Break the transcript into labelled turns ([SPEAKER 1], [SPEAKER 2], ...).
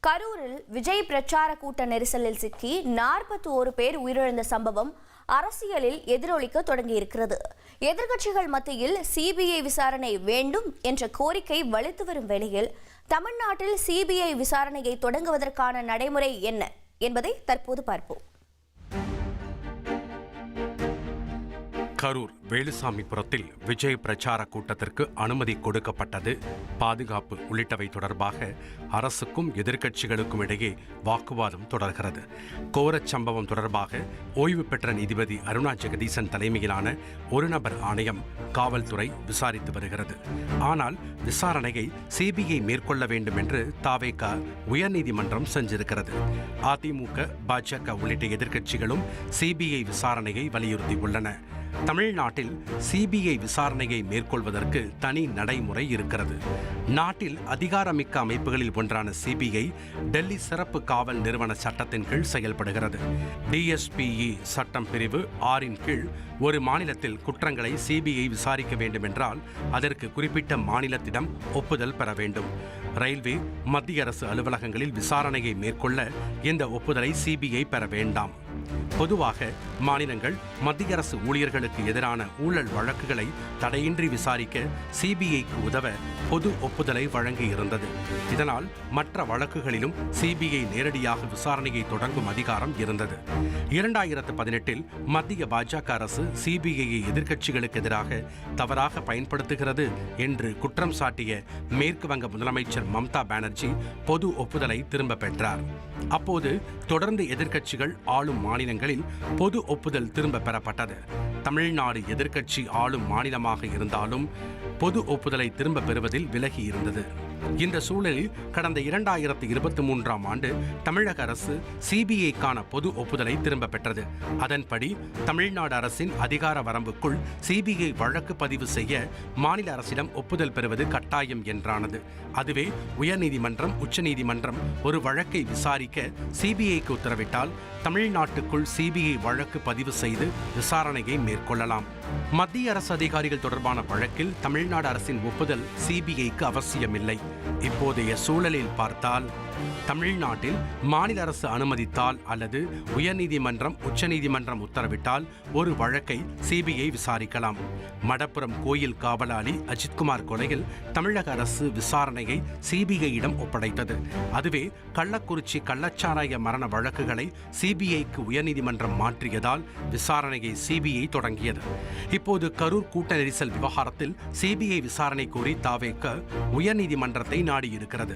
[SPEAKER 1] கரூரில் விஜய் பிரச்சார கூட்ட நெரிசலில் சிக்கி 41 பேர் உயிரிழந்த சம்பவம் அரசியலில் எதிரொலிக்க தொடங்கியிருக்கிறது. எதிர்க்கட்சிகள் மத்தியில் சிபிஐ விசாரணை வேண்டும் என்ற கோரிக்கை வலுத்து வரும் வேளையில் தமிழ்நாட்டில் சிபிஐ விசாரணையை தொடங்குவதற்கான நடைமுறை என்ன என்பதை தற்போது பார்ப்போம்.
[SPEAKER 2] கரூர் வேலுசாமிபுரத்தில் விஜய் பிரச்சார கூட்டத்திற்கு அனுமதி கொடுக்கப்பட்டது, பாதுகாப்பு உள்ளிட்டவை தொடர்பாக அரசுக்கும் எதிர்க்கட்சிகளுக்கும் இடையே வாக்குவாதம் தொடர்கிறது. கோரச் சம்பவம் தொடர்பாக ஓய்வு பெற்ற நீதிபதி அருணா ஜெகதீசன் தலைமையிலான ஒரு நபர் ஆணையம் காவல்துறை விசாரித்து வருகிறது. ஆனால் விசாரணையை சிபிஐ மேற்கொள்ள வேண்டும் என்று தாவேகா உயர்நீதிமன்றம் செஞ்சிருக்கிறது. அதிமுக, பாஜக உள்ளிட்ட எதிர்க்கட்சிகளும் சிபிஐ விசாரணையை வலியுறுத்தியுள்ளன. தமிழ்நாட்டில் சிபிஐ விசாரணையை மேற்கொள்வதற்கு தனி நடைமுறை இருக்கிறது. நாட்டில் அதிகாரமிக்க அமைப்புகளில் ஒன்றான சிபிஐ டெல்லி சிறப்பு காவல் நிறுவன சட்டத்தின் கீழ் செயல்படுகிறது. டிஎஸ்பிஇ சட்டம் பிரிவு 6 கீழ் ஒரு மாநிலத்தில் குற்றங்களை சிபிஐ விசாரிக்க வேண்டும் என்றால் அதற்கு குறிப்பிட்ட மாநிலத்திடம் ஒப்புதல் பெற வேண்டும். ரயில்வே, மத்திய அரசு அலுவலகங்களில் விசாரணையை மேற்கொள்ள இந்த ஒப்புதலை சிபிஐ பெற வேண்டாம். பொதுவாக மாநிலங்கள் மத்திய அரசு ஊழியர்களுக்கு எதிரான ஊழல் வழக்குகளை தடையின்றி விசாரிக்க சிபிஐக்கு உதவ பொது ஒப்புதலை வழங்கியிருந்தது. இதனால் மற்ற வழக்குகளிலும் சிபிஐ நேரடியாக விசாரணையை தொடங்கும் அதிகாரம் இருந்தது. 2018 மத்திய பாஜக அரசு சிபிஐயை எதிர்க்கட்சிகளுக்கு எதிராக தவறாக பயன்படுத்துகிறது என்று குற்றம் சாட்டிய மேற்கு வங்க முதலமைச்சர் மம்தா பானர்ஜி பொது ஒப்புதலை திரும்ப பெற்றார். அப்போது தொடர்ந்து எதிர்க்கட்சிகள் ஆளும் மாநிலங்களில் பொது ஒப்புதல் திரும்ப பெறப்பட்டது. தமிழ்நாடு எதிர்க்கட்சி ஆளும் மாநிலமாக இருந்தாலும் பொது ஒப்புதலை திரும்ப பெறுவதில் விலகி இருந்தது. இந்த சூழலில் கடந்த 2023ஆம் ஆண்டு தமிழக அரசு சிபிஐக்கான பொது ஒப்புதலை திரும்ப பெற்றது. அதன்படி தமிழ்நாடு அரசின் அதிகார வரம்புக்குள் சிபிஐ வழக்கு பதிவு செய்ய மாநில அரசிடம் ஒப்புதல் பெறுவது கட்டாயம் என்றானது. அதுவே உயர்நீதிமன்றம், உச்சநீதிமன்றம் ஒரு வழக்கை விசாரிக்க சிபிஐக்கு உத்தரவிட்டால் தமிழ்நாட்டுக்குள் சிபிஐ வழக்கு பதிவு செய்து விசாரணையை மேற்கொள்ளலாம். மத்திய அரசு அதிகாரிகள் தொடர்பான வழக்கில் தமிழ்நாடு அரசின் ஒப்புதல் சிபிஐக்கு அவசியமில்லை. இப்போதைய சூழலில் பார்த்தால் தமிழ்நாட்டில் மாநில அரசு அனுமதித்தால் அல்லது உயர்நீதிமன்றம், உச்சநீதிமன்றம் உத்தரவிட்டால் ஒரு வழக்கை சிபிஐ விசாரிக்கலாம். மடப்புரம் கோயில் காவலாளி அஜித்குமார் கொலையில் தமிழக அரசு விசாரணையை சிபிஐயிடம் ஒப்படைத்தது. அதுவே கள்ளக்குறிச்சி கள்ளச்சாராய மரண வழக்குகளை சிபிஐக்கு உயர்நீதிமன்றம் மாற்றியதால் விசாரணையை சிபிஐ தொடங்கியது. இப்போது கரூர் கூட்ட நெரிசல் விவகாரத்தில் சிபிஐ விசாரணை கோரி தாவேகா உயர்நீதிமன்றத்தை நாடியிருக்கிறது.